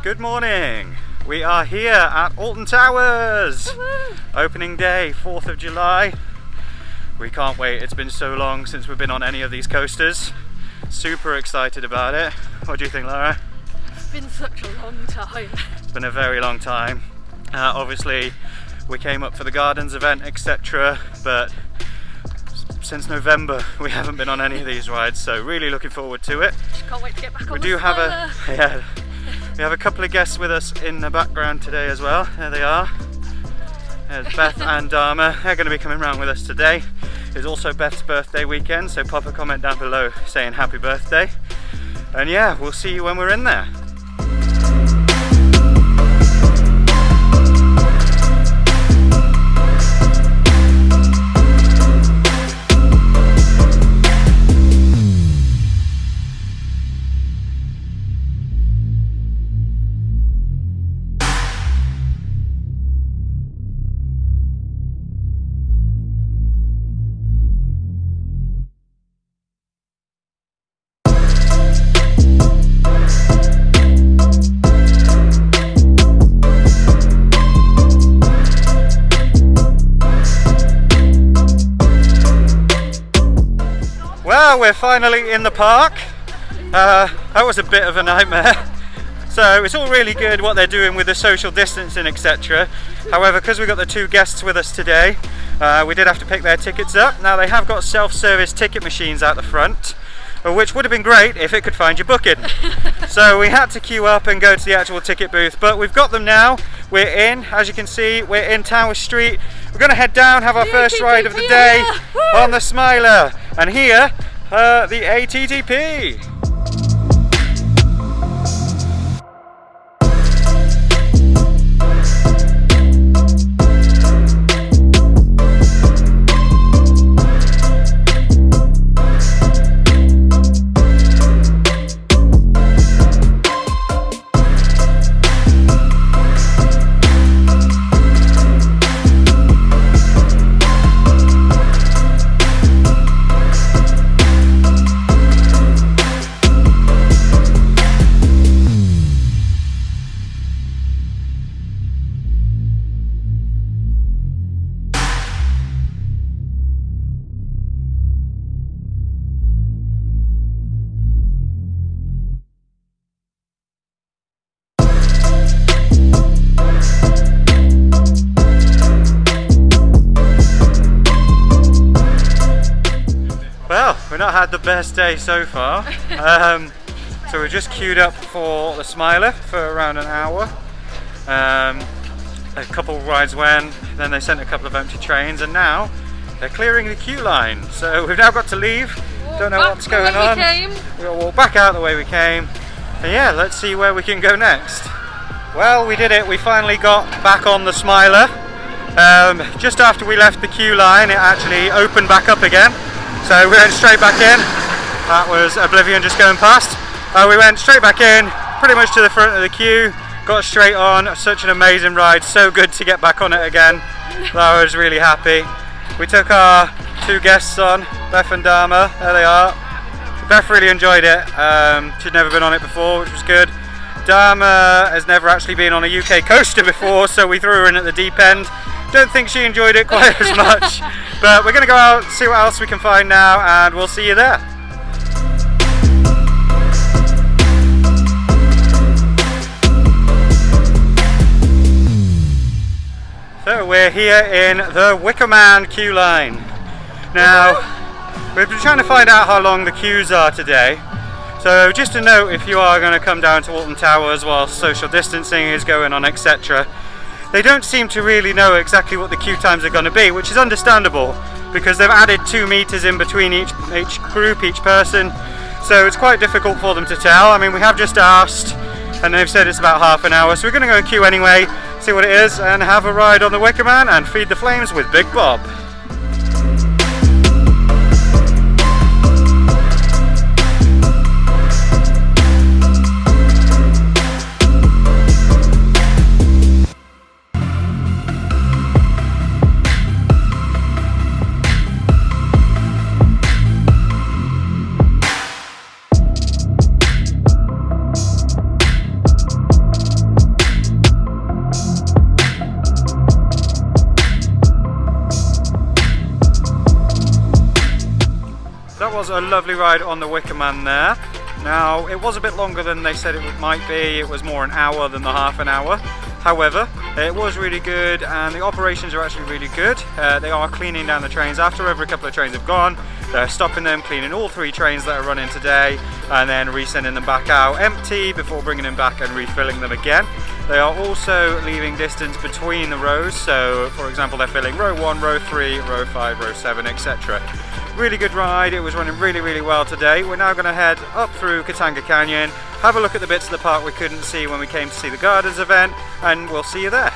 Good morning. We are here at Alton Towers. Opening day, 4th of July. We can't wait. It's been so long since we've been on any of these coasters. Super excited about it. What do you think, Laura? It's been such a long time. It's been a very long time. Obviously, we came up for the Gardens event, etc. But since November, we haven't been on any of these rides, so really looking forward to it. Just can't wait to get back on the do have slider. We have a couple of guests with us in the background today as well. There they are. There's Beth and Dharma. They're going to be coming around with us today. It's also Beth's birthday weekend, so pop a comment down below saying happy birthday. And yeah, we'll see you when we're in there. Well, we're finally in the park. That was a bit of a nightmare. So it's all really good what they're doing with the social distancing, etc. However, because we've got the two guests with us today, we did have to pick their tickets up. Now they have got self-service ticket machines out the front, which would have been great if it could find your booking. So we had to queue up and go to the actual ticket booth, but we've got them now. We're in, as you can see, we're in Tower Street. We're going to head down, have our first ride of the day on the Smiler. And here, the ATTP. Well, we've not had the best day so far. So we're just queued up for the Smiler for around an hour. A couple of rides went, then they sent a couple of empty trains, and now they're clearing the queue line. So we've now got to leave. Don't know what's going on. We'll walk back out the way we came. And yeah, let's see where we can go next. Well, we did it. We finally got back on the Smiler. Just after we left the queue line, it actually opened back up again. So we went straight back in. That was Oblivion just going past. We went straight back in, pretty much to the front of the queue, got straight on. Such an amazing ride, so good to get back on it again. I was really happy. We took our two guests on, Beth and Dharma. There they are. Beth really enjoyed it. She'd never been on it before, which was good. Dharma has never actually been on a UK coaster before, so we threw her in at the deep end. Don't think she enjoyed it quite as much, but we're going to go out, see what else we can find now, and we'll see you there. So we're here in the Wickerman queue line. Now, we've been trying to find out how long the queues are today. So just a note, if you are going to come down to Alton Towers while social distancing is going on, etc., they don't seem to really know exactly what the queue times are going to be, which is understandable because they've added 2 meters in between each group, each person, so it's quite difficult for them to tell. I mean, we have just asked and they've said it's about half an hour, so we're going to go and queue anyway, see what it is, and have a ride on the Wickerman and feed the flames with Big Bob. That was a lovely ride on the Wickerman there. Now, it was a bit longer than they said it might be. It was more an hour than the half an hour. However, it was really good and the operations are actually really good. They are cleaning down the trains after every couple of trains have gone. They're stopping them, cleaning all 3 trains that are running today and then resending them back out empty before bringing them back and refilling them again. They are also leaving distance between the rows, so for example they're filling row 1, row 3, row 5, row 7, etc. Really good ride, it was running really well today. We're now going to head up through Katanga Canyon, have a look at the bits of the park we couldn't see when we came to see the Gardens event, and we'll see you there.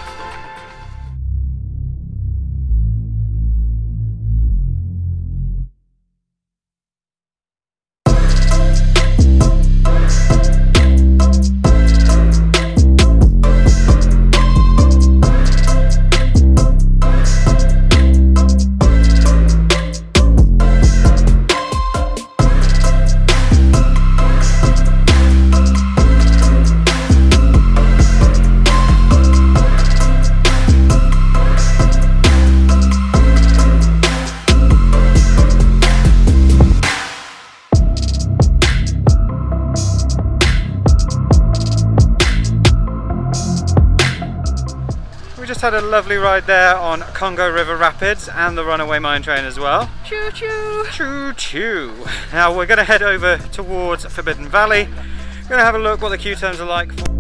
Had a lovely ride there on Congo River Rapids and the Runaway Mine Train as well. Choo choo! Choo choo! Now we're going to head over towards Forbidden Valley. We're going to have a look what the queue times are like for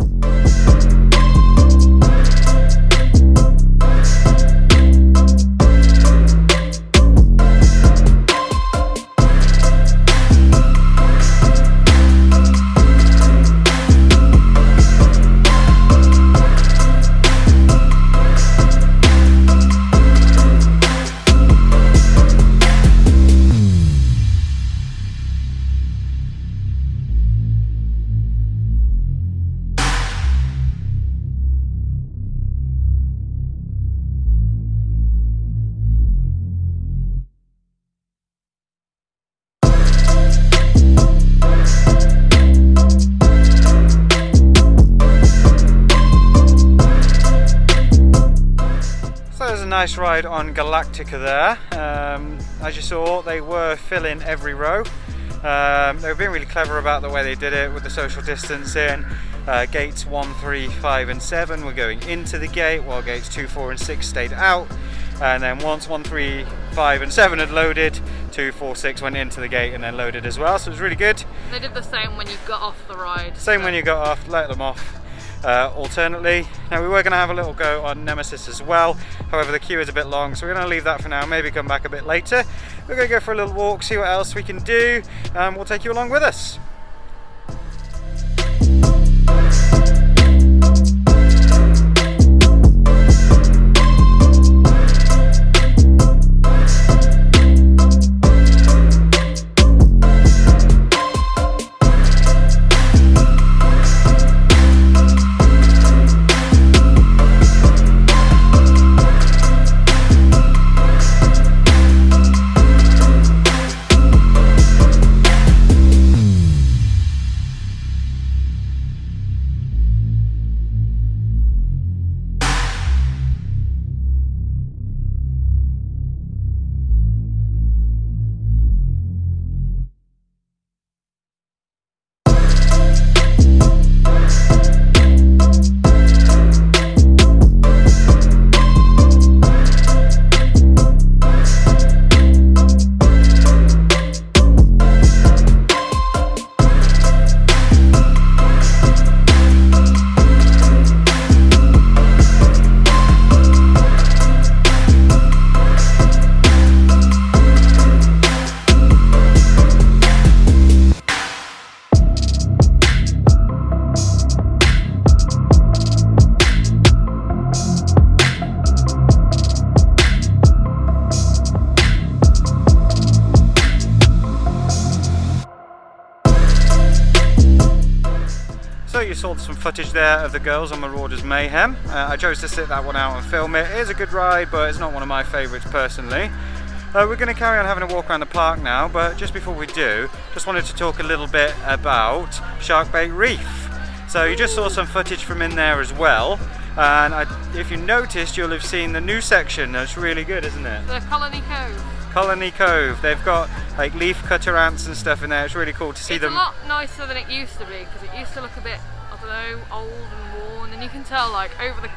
nice ride on Galactica there. As you saw, they were filling every row. They were being really clever about the way they did it with the social distancing. Gates 1, 3, 5 and 7 were going into the gate while gates 2, 4 and 6 stayed out. And then once 1, 3, 5 and 7 had loaded, 2, 4, 6 went into the gate and then loaded as well, so it was really good. They did the same when you got off the ride. Same when you got off, let them off. Alternately. Now we were going to have a little go on Nemesis as well, however the queue is a bit long, so we're going to leave that for now, maybe come back a bit later. We're going to go for a little walk, see what else we can do, and we'll take you along with us. You saw some footage there of the girls on Marauders Mayhem. I chose to sit that one out and film it. It is a good ride, but it's not one of my favourites personally. We're going to carry on having a walk around the park now, but just before we do, just wanted to talk a little bit about Sharkbait Reef. So you just saw some footage from in there as well, and if you noticed, you'll have seen the new section. That's really good, isn't it? The Colony Cove. Colony Cove. They've got like leaf cutter ants and stuff in there. It's really cool to see them. It's a lot nicer than it used to be, because it used to look a bit, I don't know, old and worn, and you can tell like over the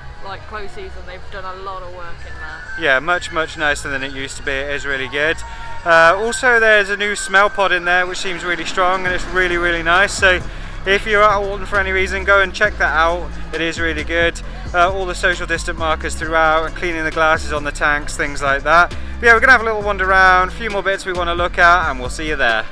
close season they've done a lot of work in there. Yeah, much nicer than it used to be. It is really good. Also there's a new smell pod in there which seems really strong, and it's really nice. So if you're at Alton for any reason, go and check that out. It is really good. All the social distance markers throughout, cleaning the glasses on the tanks, things like that. But yeah, we're going to have a little wander around, a few more bits we want to look at, and we'll see you there.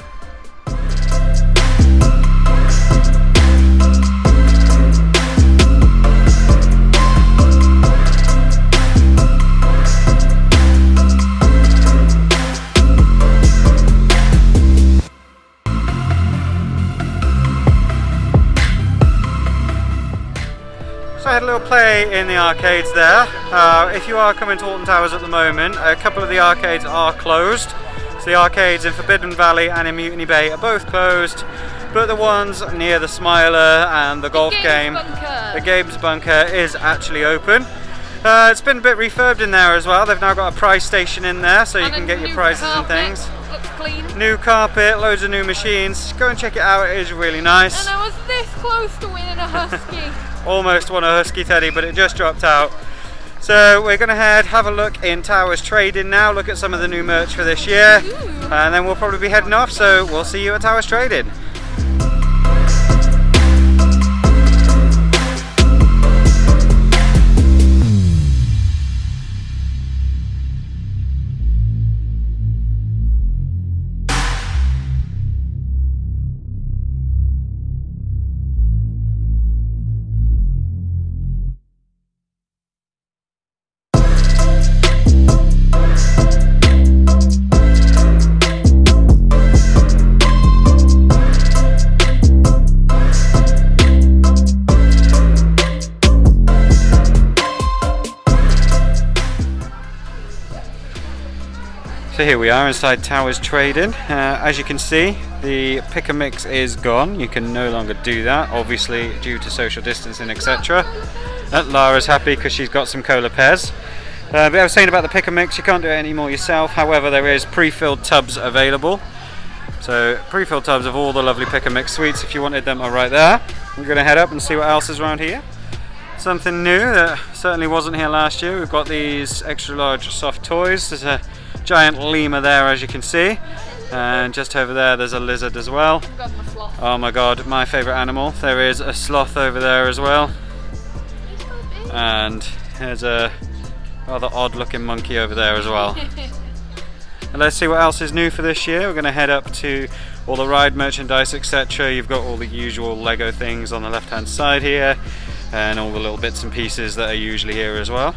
So I had a little play in the arcades there. If you are coming to Alton Towers at the moment, a couple of the arcades are closed. So the arcades in Forbidden Valley and in Mutiny Bay are both closed, but the ones near the Smiler and the golf game, the Games Bunker, is actually open. It's been a bit refurbed in there as well. They've now got a prize station in there, so you can get your prizes and things. Looks clean. New carpet, loads of new machines. Go and check it out, it is really nice. And I was this close to winning a husky. Almost won a husky teddy, but it just dropped out. So we're going to have a look in Towers Trading now, look at some of the new merch for this year. Ooh. And then we'll probably be heading off, so we'll see you at Towers Trading. So here we are inside Towers Trading. As you can see, the pick and mix is gone. You can no longer do that, obviously due to social distancing, etc. Lara's happy because she's got some Cola Pez. But I was saying about the pick and mix, you can't do it anymore yourself. However, there is pre-filled tubs available. So pre-filled tubs of all the lovely pick and mix sweets, if you wanted them, are right there. We're going to head up and see what else is around here. Something new that certainly wasn't here last year. We've got these extra large soft toys. There's a giant lemur there, as you can see, and just over there there's a lizard as well. Oh my god, my favourite animal. There is a sloth over there as well, and there's a rather odd looking monkey over there as well. And let's see what else is new for this year. We're going to head up to all the ride merchandise, etc. You've got all the usual Lego things on the left hand side here, and all the little bits and pieces that are usually here as well.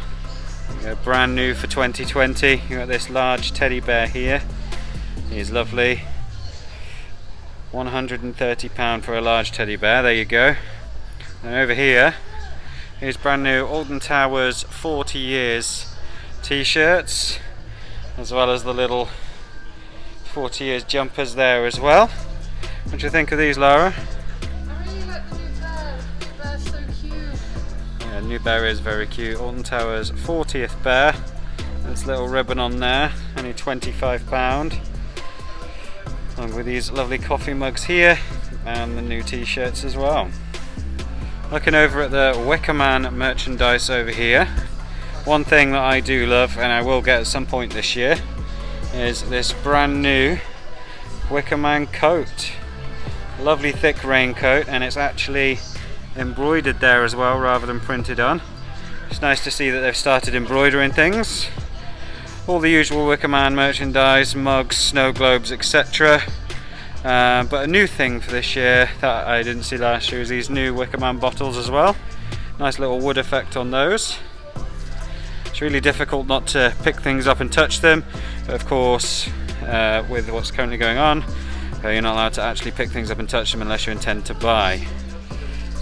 Brand new for 2020, you've got this large teddy bear here. He's lovely. £130 for a large teddy bear, there you go. And over here is brand new Alton Towers 40 years t-shirts, as well as the little 40 years jumpers there as well. What do you think of these, Lara? New bear is very cute. Alton Towers 40th bear. This little ribbon on there, only £25. Along with these lovely coffee mugs here, and the new t-shirts as well. Looking over at the Wickerman merchandise over here, one thing that I do love, and I will get at some point this year, is this brand new Wickerman coat. Lovely thick raincoat, and it's actually embroidered there as well rather than printed on. It's nice to see that they've started embroidering things. All the usual Wickerman merchandise, mugs, snow globes, etc. But a new thing for this year that I didn't see last year is these new Wickerman bottles as well. Nice little wood effect on those. It's really difficult not to pick things up and touch them, but of course with what's currently going on, you're not allowed to actually pick things up and touch them unless you intend to buy.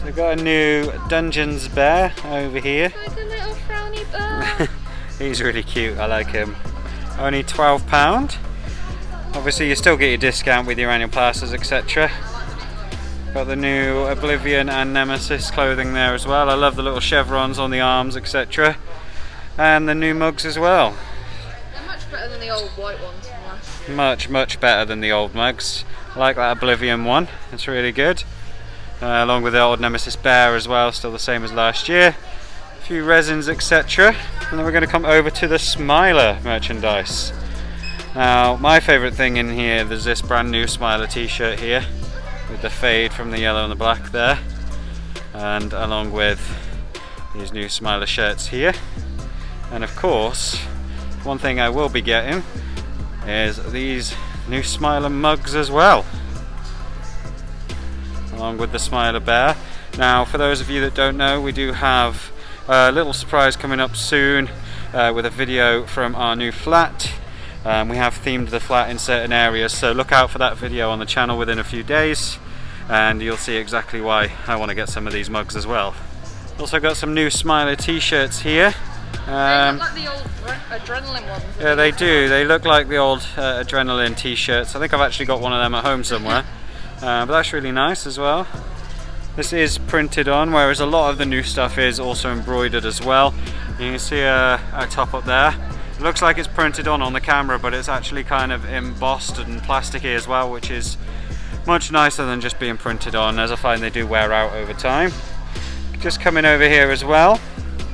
We've got a new Dungeons bear over here. Like a little frowny bear. He's really cute, I like him. Only £12. Obviously you still get your discount with your annual passes, etc. Got the new Oblivion and Nemesis clothing there as well. I love the little chevrons on the arms, etc. And the new mugs as well. They're much better than the old white ones. much better than the old mugs. I like that Oblivion one, it's really good. Along with the old Nemesis Bear as well, still the same as last year. A few resins, etc. And then we're going to come over to the Smiler merchandise. Now, my favourite thing in here, there's this brand new Smiler t-shirt here with the fade from the yellow and the black there, and along with these new Smiler shirts here. And of course, one thing I will be getting is these new Smiler mugs as well, along with the Smiler Bear. Now, for those of you that don't know, we do have a little surprise coming up soon with a video from our new flat. We have themed the flat in certain areas, so look out for that video on the channel within a few days, and you'll see exactly why I want to get some of these mugs as well. Also got some new Smiler t-shirts here. They look like the old Adrenaline ones. Yeah, they do. They look like the old Adrenaline t-shirts. I think I've actually got one of them at home somewhere. But that's really nice as well. This is printed on, whereas a lot of the new stuff is also embroidered as well. You can see a top up there. It looks like it's printed on the camera, but it's actually kind of embossed and plasticky as well, which is much nicer than just being printed on, as I find they do wear out over time. Just coming over here as well,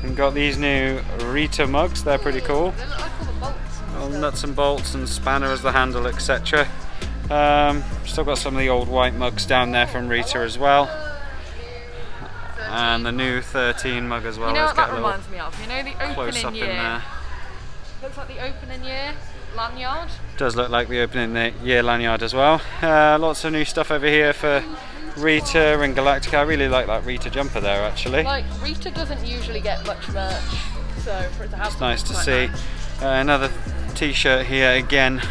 we've got these new Rita mugs. They're pretty cool. They look like all the bolts and All nuts and bolts and spanner as the handle, etc. Still got some of the old white mugs down there from Rita as well, and the new 13 mug as well. You know Let's what get that a little reminds me of? You know the close up opening in year? there. Looks like the opening year lanyard. Does look like the opening year lanyard as well. Lots of new stuff over here for Rita and Galactica. I really like that Rita jumper there, actually. Like, Rita doesn't usually get much merch, so for it to have It's nice to quite see. nice. Another t-shirt here again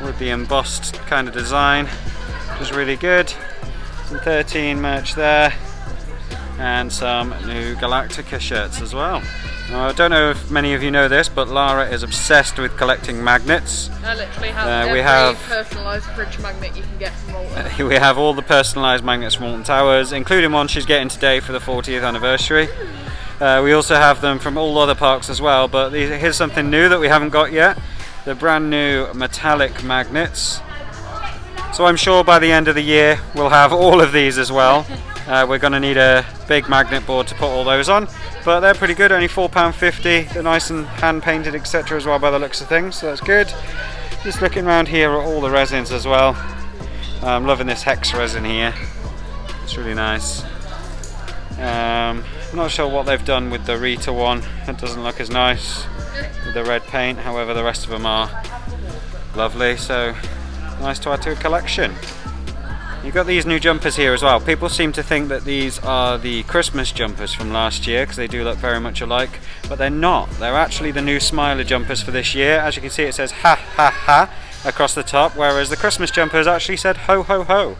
with the embossed kind of design, which is really good. Some 13 merch there, and some new Galactica shirts as well. Now, I don't know if many of you know this, but Lara is obsessed with collecting magnets. I literally have every personalised fridge magnet you can get from Alton. We have all the personalised magnets from Alton Towers, including one she's getting today for the 40th anniversary. We also have them from all other parks as well, but here's something new that we haven't got yet. The brand new metallic magnets. So I'm sure by the end of the year we'll have all of these as well. We're going to need a big magnet board to put all those on, but they're pretty good, only £4.50. They're nice and hand painted, etc. as well by the looks of things, so that's good. Just looking around here at all the resins as well. I'm loving this hex resin here, it's really nice. I'm not sure what they've done with the Rita one, it doesn't look as nice with the red paint, however the rest of them are lovely, so nice to add to a collection. You've got these new jumpers here as well. People seem to think that these are the Christmas jumpers from last year because they do look very much alike, but they're not. They're actually the new Smiler jumpers for this year. As you can see, it says ha ha ha across the top, whereas the Christmas jumpers actually said ho ho ho.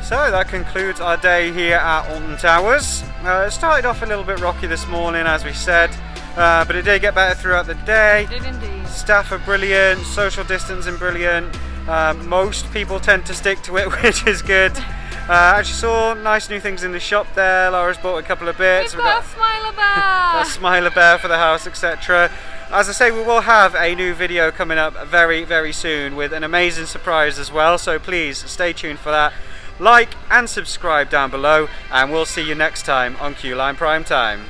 So that concludes our day here at Alton Towers. It started off a little bit rocky this morning, as we said, but it did get better throughout the day. It did indeed. Staff are brilliant, social distancing brilliant. Most people tend to stick to it, which is good. Actually saw nice new things in the shop there. Laura's bought a couple of bits. We've got a Smiler Bear! A Smiler Bear for the house, etc. As I say, we will have a new video coming up very, very soon with an amazing surprise as well, so please stay tuned for that. Like and subscribe down below, and we'll see you next time on Q-Line Prime Time.